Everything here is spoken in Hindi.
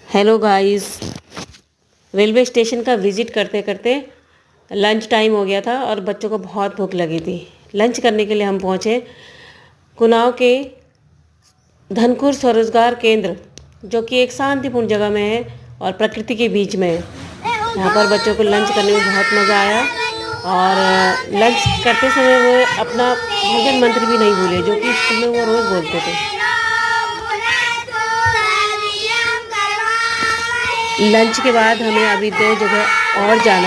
Hello guys. रेलवे स्टेशन का विज़िट करते करते लंच टाइम हो गया था और बच्चों को बहुत भूख लगी थी। लंच करने के लिए हम पहुँचे कुनाव के धनकुर स्वरोजगार केंद्र, जो कि एक शांतिपूर्ण जगह में है और प्रकृति के बीच में है। यहाँ पर बच्चों को लंच करने में बहुत मज़ा आया और लंच करते समय वो अपना भोजन मंत्र भी नहीं भूले, जो कि स्कूल में वो रोज़ बोलते थे। लंच के बाद हमें अभी 2 जगह और जाना है।